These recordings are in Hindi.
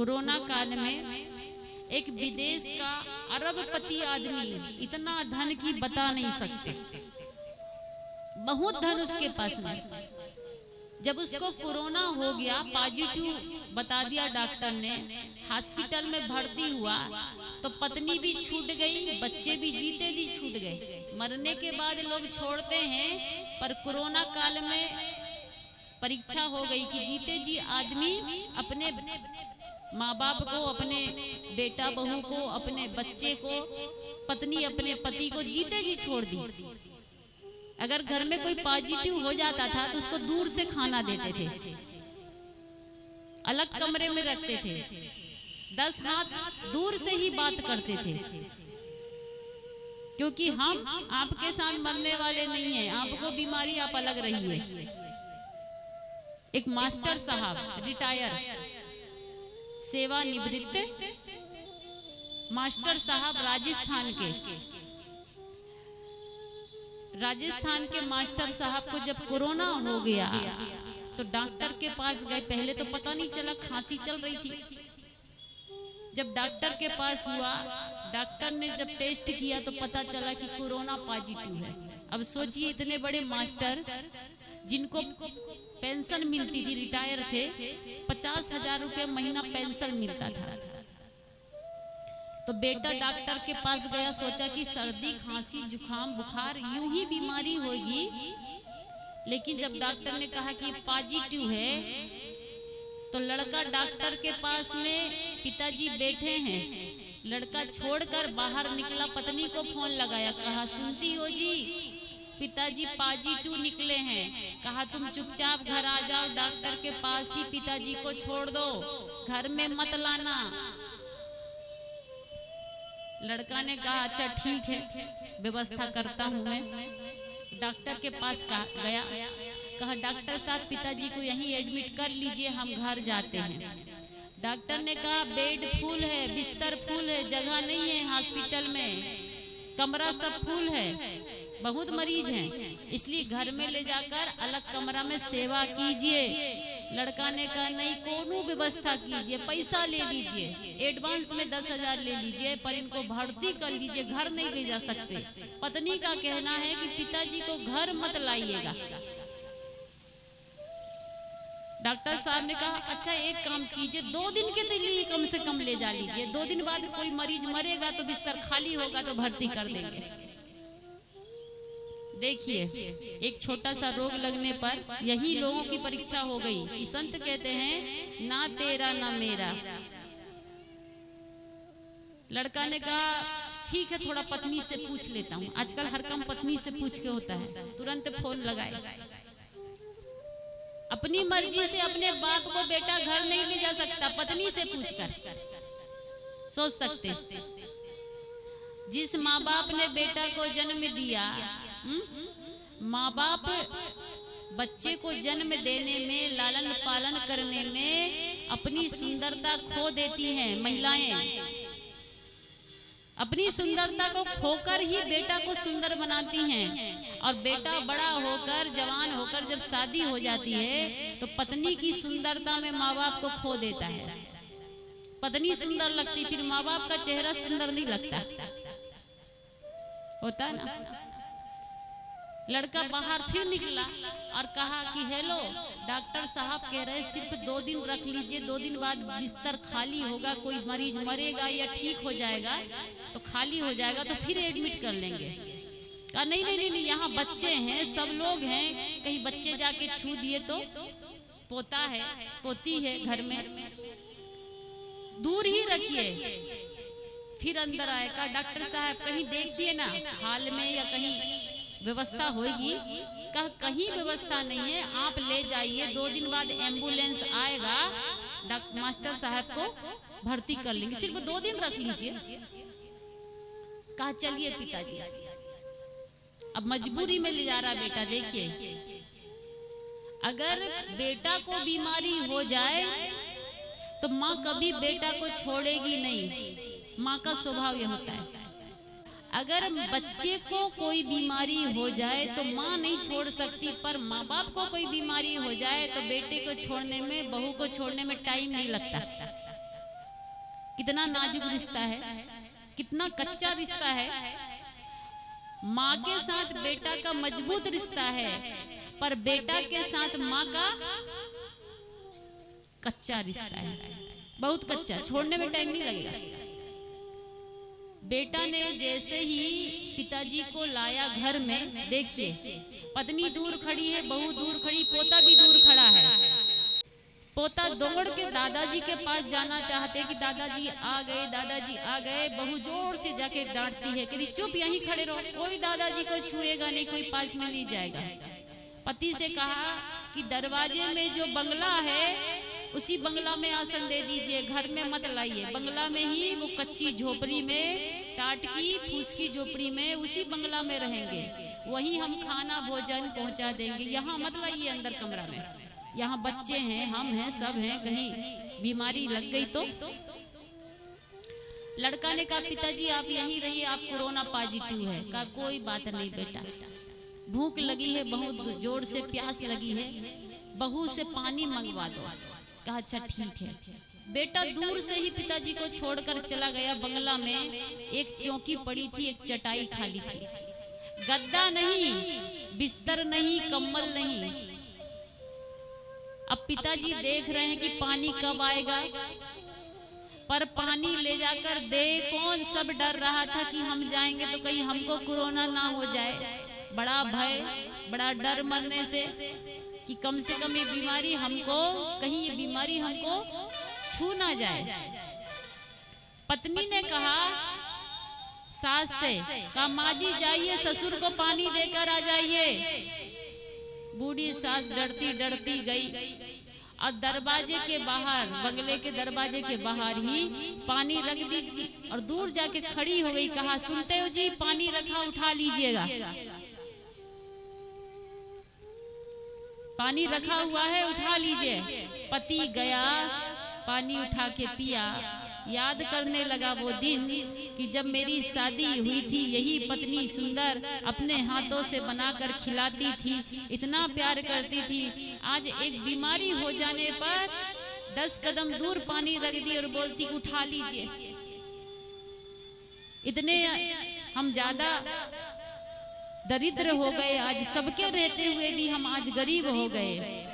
कोरोना काल में एक विदेश का अरबपति आदमी, इतना धन की बता नहीं सकते, बहुत धन उसके पास में। जब उसको कोरोना हो गया, पॉजिटिव बता दिया डॉक्टर ने, हॉस्पिटल में भर्ती हुआ तो पत्नी भी छूट गई, बच्चे भी जीते जी छूट गए। मरने के बाद लोग छोड़ते हैं, पर कोरोना काल में परीक्षा हो गई कि जीते जी आदमी अपने माँ बाप को, अपने बेटा बहू को, अपने बच्चे को, पत्नी अपने पति को जीते जी छोड़ दी। अगर घर में कोई पॉजिटिव हो जाता था तो उसको दूर से खाना देते थे, अलग कमरे में रखते थे, 10 हाथ दूर से ही बात करते थे, क्योंकि हम आपके साथ मरने वाले नहीं हैं, आपको बीमारी, आप अलग रहिए। एक मास्टर साहब, रिटायर, सेवानिवृत्त मास्टर साहब राजस्थान के मास्टर साहब को जब कोरोना हो गया तो डॉक्टर के पास गए। पहले तो पता नहीं चला, खांसी चल रही थी। जब डॉक्टर के पास हुआ, डॉक्टर ने जब टेस्ट किया तो पता चला कि कोरोना पॉजिटिव है। अब सोचिए, इतने बड़े मास्टर जिनको पेंशन मिलती थी, रिटायर थे, 50,000 रुपये महीना पेंशन मिलता था। तो बेटा डॉक्टर के पास गया, सोचा कि सर्दी खांसी जुकाम बुखार यूं ही बीमारी होगी, लेकिन जब डॉक्टर ने कहा कि पॉजिटिव है तो लड़का डॉक्टर के पास में, पिताजी बैठे हैं, लड़का छोड़कर बाहर निकला, पत्नी को फोन लगाया, कहा सुनती हो जी, पिताजी पॉजिटिव निकले हैं। कहा तुम चुपचाप घर आ जाओ, डॉक्टर के पास ही पिताजी को छोड़ दो, घर में मत लाना। लड़का ने कहा अच्छा ठीक है, व्यवस्था करता हूं मैं। डॉक्टर के पास गया, कहा डॉक्टर साहब पिताजी को यहीं एडमिट कर लीजिए, हम घर जाते हैं। डॉक्टर ने कहा बेड फुल है, बिस्तर फुल है, जगह नहीं है हॉस्पिटल में, कमरा सब फुल है, बहुत मरीज हैं, इसलिए घर में ले जाकर अलग कमरा में सेवा कीजिए। लड़का ने कहा नहीं, कोनो व्यवस्था कीजिए, पैसा ले लीजिए, एडवांस में 10,000 ले लीजिए, पर इनको भर्ती कर लीजिए, घर नहीं ले जा सकते। पत्नी का कहना है कि पिताजी को घर मत लाइएगा। डॉक्टर साहब ने कहा अच्छा एक काम कीजिए, 2 दिन के लिए कम से कम ले जा लीजिए, 2 दिन बाद कोई मरीज मरेगा तो बिस्तर खाली होगा तो भर्ती कर देंगे। देखिए, एक छोटा सा रोग लगने पर यही लोगों की परीक्षा हो गई कि संत कहते हैं ना तेरा ना मेरा। लड़का ने कहा ठीक है, थोड़ा पत्नी से पूछ लेता हूँ, आजकल हर काम पत्नी से पूछ के होता है। तुरंत फोन लगाए, अपनी मर्जी से अपने बाप को बेटा घर नहीं ले जा सकता, पत्नी से पूछकर। सोच सकते, जिस माँ बाप ने बेटा को जन्म दिया, माँ बाप बच्चे को जन्म देने में, लालन पालन करने में अपनी सुंदरता खो देती हैं। महिलाएं अपनी सुंदरता को खोकर ही बेटा को सुंदर बनाती हैं, और बेटा बड़ा होकर, जवान होकर जब शादी हो जाती है तो पत्नी की सुंदरता में माँ बाप को खो देता है। पत्नी सुंदर लगती, फिर माँ बाप का चेहरा सुंदर नहीं लगता, होता है ना। लड़का बाहर फिर निकला और कहा कि हेलो, डॉक्टर साहब कह रहे सिर्फ 2 दिन रख लीजिए, 2 दिन बाद बिस्तर खाली होगा, कोई मरीज मरेगा या ठीक हो जाएगा तो खाली हो जाएगा तो फिर एडमिट कर लेंगे। कहा नहीं नहीं नहीं, यहाँ बच्चे हैं, सब लोग हैं, कहीं बच्चे जाके छू दिए तो, पोता है पोती है घर में, दूर ही रखिए। फिर अंदर आए, कहा डॉक्टर साहब कहीं देखिए ना, हाल में या कहीं व्यवस्था होगी। कहा कहीं व्यवस्था नहीं है, आप ले जाइए, 2 दिन बाद एम्बुलेंस आएगा, डॉक्टर मास्टर साहब को भर्ती कर लेंगे, सिर्फ 2 दिन रख लीजिए। कहा चलिए पिताजी। अब मजबूरी में ले जा रहा बेटा। देखिए, अगर बेटा को बीमारी हो जाए तो माँ कभी बेटा को छोड़ेगी नहीं, माँ का स्वभाव यह होता है। अगर बच्चे को कोई बीमारी हो जाए तो माँ नहीं छोड़ सकती, पर माँ बाप को कोई बीमारी हो जाए तो बेटे को छोड़ने में, बहू को छोड़ने में टाइम नहीं लगता, कितना नाजुक रिश्ता है, कितना कच्चा रिश्ता है। माँ के साथ बेटा का मजबूत रिश्ता है, पर बेटा के साथ माँ का कच्चा रिश्ता है, बहुत कच्चा, छोड़ने में टाइम नहीं लगेगा। बेटा ने जैसे ही पिताजी को लाया घर में, देखिए पत्नी दूर खड़ी है, बहू दूर खड़ी, पोता भी दूर खड़ा है। पोता दौड़ के दादाजी के पास जाना चाहते कि दादाजी आ गए, दादाजी आ गए। बहू जोर से जाके डांटती है कि चुप यहीं खड़े रहो, कोई दादाजी को छुएगा नहीं, कोई पास में नहीं जाएगा। पति से कहा कि दरवाजे में जो बंगला है उसी बंगला में आसन दे दीजिए, घर में मत लाइए। बंगला में ही, वो कच्ची झोपड़ी में, टाट की फूस की झोपड़ी में, उसी बंगला में रहेंगे, वही हम खाना भोजन पहुंचा देंगे, यहाँ मत लाइए अंदर कमरा में। यहाँ बच्चे हैं, हम हैं, सब हैं, कहीं बीमारी लग गई तो। लड़का ने कहा पिताजी आप यहीं रहिए, आप कोरोना पॉजिटिव है। कहा कोई बात नहीं बेटा, भूख लगी है, बहुत जोर से प्यास लगी है, बहू से पानी मंगवा दो। कहा अच्छा ठीक है। बेटा दूर से ही पिताजी को छोड़कर चला गया। बंगला में एक चौकी पड़ी थी, एक चटाई खाली थी, गद्दा नहीं, बिस्तर नहीं, कंबल नहीं। अब पिताजी देख रहे हैं कि पानी कब आएगा, पर पानी ले जाकर दे कौन। सब डर रहा था कि हम जाएंगे तो कहीं हमको कोरोना ना हो जाए। बड़ा भय, बड़ा डर मरने से कि कम से कम ये बीमारी हमको, कहीं ये बीमारी हमको छू ना जाए। पत्नी ने कहा सास से, कहा माँ जी जाइए ससुर को पानी देकर आ जाइए। बूढ़ी सास डरती डरती गई और दरवाजे के बाहर, बंगले के दरवाजे के बाहर ही पानी रख दी और दूर जाके खड़ी हो गई। कहा सुनते हो जी, पानी रखा, उठा लीजिएगा। पानी रखा हुआ है, उठा लीजिए। पति गया, पानी उठा के पिया। याद करने लगा वो दिन कि जब मेरी शादी हुई थी, यही पत्नी सुंदर अपने हाथों से बनाकर खिलाती थी, इतना प्यार करती थी। आज एक बीमारी हो जाने पर 10 कदम दूर पानी रख दी और बोलती उठा लीजिए। इतने हम ज्यादा दरिद्र हो गए आज, सबके रहते हुए भी हम आज गरीब हो गए।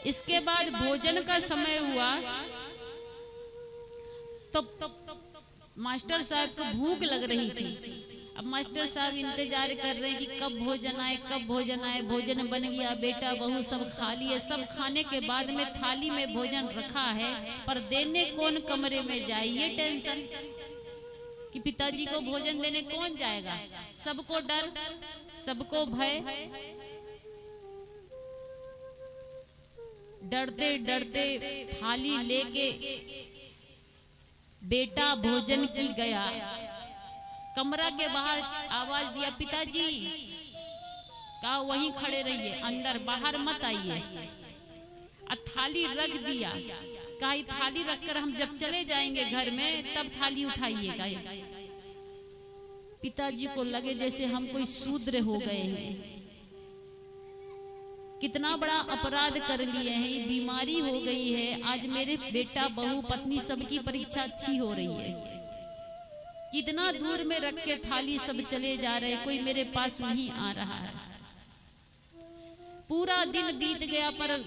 इसके बाद भोजन का समय हुआ तो मास्टर साहब को भूख लग रही थी। अब मास्टर साहब इंतजार कर रहे हैं कि कब भोजन आए, कब भोजन आए। भोजन बन गया, बेटा बहू सब खा लिए। सब खाने के बाद में थाली में भोजन रखा है, पर देने कौन कमरे में जाए, ये टेंशन कि पिताजी को भोजन देने कौन जाएगा। सबको डर, सबको भय। डरते डरते थाली लेके बेटा भोजन की गया। कमरा के बाहर आवाज दिया पिताजी। कहा वहीं खड़े रहिए, अंदर, बाहर मत आइए। थाली रख दिया। कहा थाली रखकर हम जब चले जाएंगे घर में तब थाली उठाइएगा। पिताजी को लगे जैसे हम कोई शूद्र हो गए हैं, कितना बड़ा अपराध कर लिए हैं, ये बीमारी हो गई है। आज मेरे बेटा बहू पत्नी सबकी परीक्षा अच्छी हो रही है, कितना दूर में रख के थाली सब चले जा रहे, कोई मेरे पास नहीं आ रहा है। पूरा दिन बीत गया पर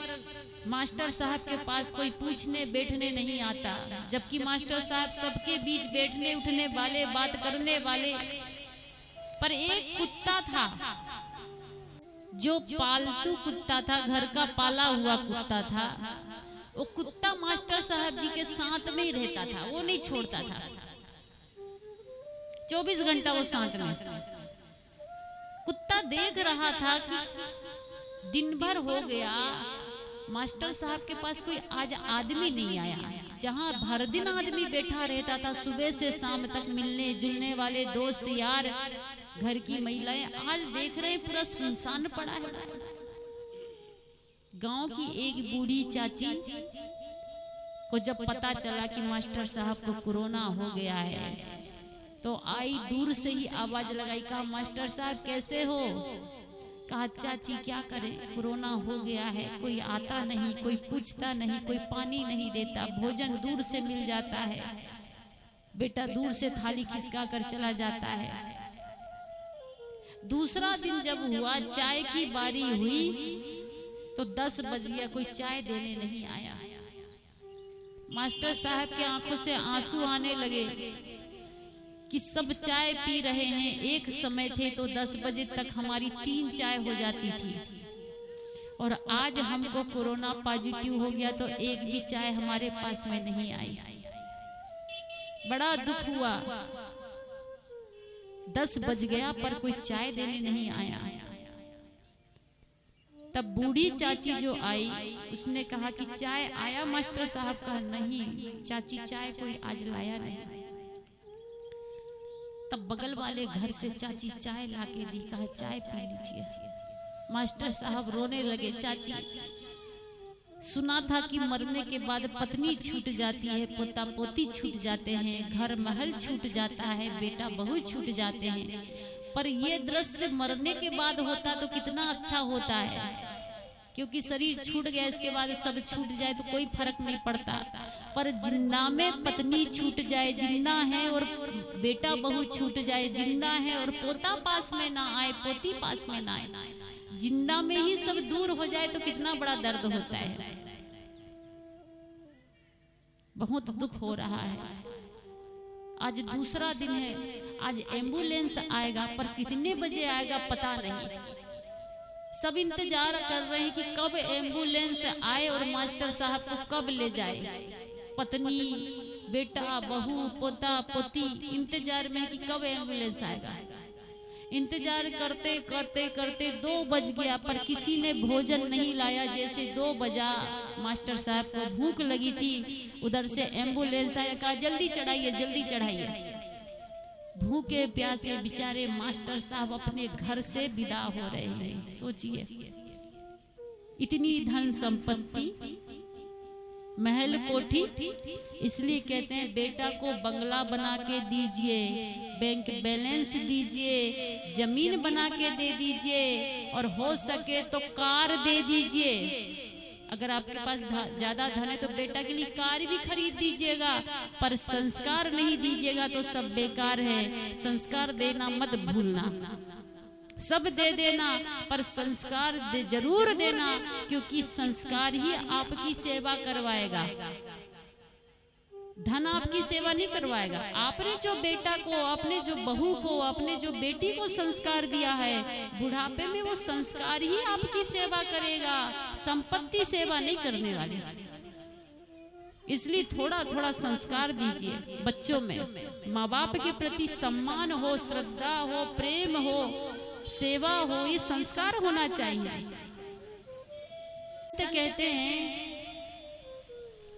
मास्टर साहब के पास कोई पूछने बैठने नहीं आता, जबकि मास्टर साहब सबके बीच बैठने उठने वाले, बात करने वाले। पर एक कुत्ता था जो पालतू कुत्ता था, घर का पाला हुआ कुत्ता था। वो कुत्ता मास्टर साहब जी के साथ में ही रहता था, वो नहीं छोड़ता था। 24 घंटा वो साथ में। कुत्ता देख रहा था कि दिन भर हो गया, मास्टर साहब के पास कोई आज आदमी नहीं आया। जहां भर दिन आदमी बैठा रहता था, सुबह से शाम तक मिलने जुलने वाले दोस्त यार, घर की महिलाएं, आज देख रहे हैं पूरा सुनसान पड़ा है। गांव की एक बूढ़ी चाची को जब पता चला कि मास्टर साहब को कोरोना हो गया है, तो आई, दूर से ही आवाज लगाई, कहा मास्टर साहब कैसे हो। कहा चाची क्या करें, कोरोना हो गया है, कोई आता नहीं, कोई पूछता नहीं, कोई पानी नहीं देता, भोजन दूर से मिल जाता है, बेटा दूर से थाली खिसका कर चला जाता है। दूसरा दिन जब हुआ, चाय की बारी हुई तो 10 बज गया, कोई चाय देने नहीं आया। मास्टर साहब के आंखों से आंसू आने लगे कि सब चाय पी रहे हैं, एक समय थे तो 10 बजे तक हमारी 3 चाय हो जाती थी, और आज हमको कोरोना पॉजिटिव हो गया तो एक भी चाय हमारे पास में नहीं आई। बड़ा दुख हुआ। 10 बज गया पर कोई चाय देने नहीं आया। तब बूढ़ी चाची जो आई उसने कहा कि चाय आया मास्टर साहब? कहा नहीं चाची, चाय कोई आज लाया नहीं। तब बगल वाले घर से चाची चाय लाके दी, कहा चाय पी लीजिए। मास्टर साहब रोने लगे, चाची सुना था कि मरने के बाद पत्नी छूट जाती है, पोता पोती छूट जाते हैं, घर महल छूट जाता है, बेटा बहू छूट जाते हैं, पर ये दृश्य मरने के बाद होता तो कितना अच्छा होता है, क्योंकि शरीर छूट गया इसके बाद सब छूट जाए तो कोई फर्क नहीं पड़ता, पर जिंदा में पत्नी छूट जाए, जिंदा है और बेटा बहू छूट जाए, जिंदा है और पोता पास में ना आए, पोती पास में ना आए, जिंदा में ही सब दूर हो जाए तो कितना बड़ा दर्द होता है। बहुत दुख हो रहा है। आज दूसरा दिन है, आज एम्बुलेंस आएगा, पर कितने बजे आएगा पता नहीं। सब इंतजार कर रहे हैं कि कब एम्बुलेंस आए और मास्टर साहब को कब ले जाए। पत्नी, बेटा, बहू, पोता, पोती इंतजार में है कि कब एम्बुलेंस आएगा। इंतजार करते करते करते 2 बज गया, पर किसी ने भोजन नहीं लाया। जैसे 2 बजा, मास्टर साहब को भूख लगी थी, उधर से एम्बुलेंस आया, कहा जल्दी चढ़ाइए, जल्दी चढ़ाइए। भूखे प्यासे बेचारे मास्टर साहब अपने घर से विदा हो रहे हैं। सोचिए, इतनी धन संपत्ति, महल कोठी, इसलिए कहते हैं बेटा को बंगला बना के दीजिए, बैंक बैलेंस दीजिए, जमीन बना के दे दीजिए, और हो सके तो कार दे दीजिए। अगर आपके पास ज्यादा धन है तो बेटा के लिए कार भी खरीद दीजिएगा, पर संस्कार नहीं दीजिएगा तो सब बेकार है। संस्कार देना मत भूलना, सब दे देना पर संस्कार जरूर देना, क्योंकि संस्कार ही आपकी सेवा करवाएगा, धन आपकी सेवा नहीं करवाएगा। आपने जो बेटा को, आपने जो बहू को, आपने जो बेटी को संस्कार दिया है, बुढ़ापे में वो संस्कार ही आपकी सेवा करेगा, संपत्ति सेवा नहीं करने वाली। इसलिए थोड़ा थोड़ा संस्कार दीजिए बच्चों में। माँ बाप के प्रति सम्मान हो, श्रद्धा हो, प्रेम हो, सेवा हो, ये संस्कार होना चाहिए। तो कहते हैं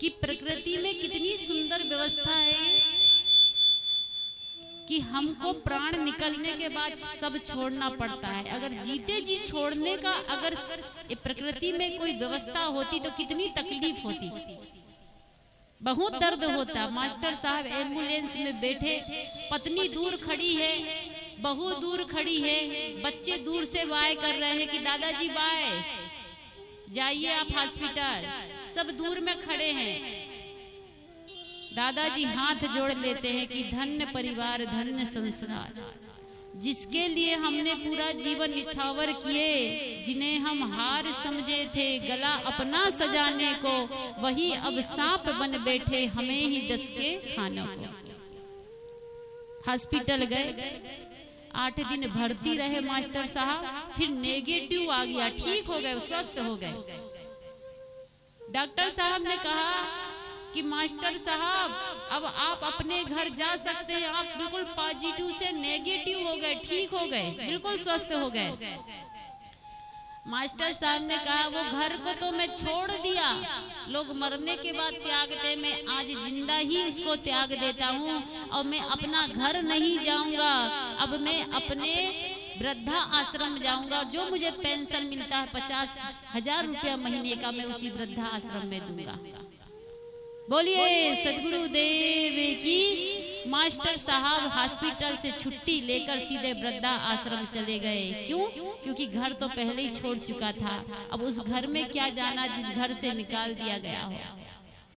कि प्रकृति में कितनी सुंदर व्यवस्था है कि हमको प्राण निकलने के बाद सब छोड़ना पड़ता है। अगर जीते जी छोड़ने का अगर प्रकृति में कोई व्यवस्था होती तो कितनी तकलीफ होती, बहुत दर्द होता। मास्टर साहब एम्बुलेंस में बैठे, पत्नी दूर खड़ी है, बहू दूर खड़ी है, बच्चे दूर से बाय कर रहे हैं कि दादाजी बाय, जाइए आप हॉस्पिटल, सब दूर में खड़े हैं। दादाजी हाथ जोड़ लेते हैं कि धन्य परिवार, धन्य संस्कार, जिसके लिए हमने पूरा जीवन निछावर किए, जिन्हें हम हार समझे थे गला अपना सजाने को, वही अब सांप बन बैठे हमें ही डस के खाने को। हॉस्पिटल गए, 8 दिन भर्ती रहे मास्टर साहब, फिर नेगेटिव आ गया, ठीक हो गए, स्वस्थ हो गए। डॉक्टर साहब ने कहा कि मास्टर साहब अब आप अपने घर जा सकते हैं, आप बिल्कुल पॉजिटिव से नेगेटिव हो गए, ठीक हो गए, बिल्कुल स्वस्थ हो गए। मास्टर साहब ने कहा वो घर को तो मैं छोड़ दिया, लोग मरने के बाद त्यागते, मैं आज जिंदा ही उसको त्याग देता हूँ, और मैं अपना घर नहीं जाऊंगा, अब मैं अपने वृद्धा आश्रम जाऊंगा, जो मुझे पेंशन मिलता है 50,000 रुपया महीने का, मैं उसी वृद्धा आश्रम में दूंगा। बोलिए सदगुरु देव की मास्टर साहब हॉस्पिटल से छुट्टी लेकर सीधे वृद्धा आश्रम चले गए। क्यों? क्योंकि घर तो पहले ही छोड़ चुका था, अब उस घर में क्या जाना जिस घर से निकाल दिया गया हो।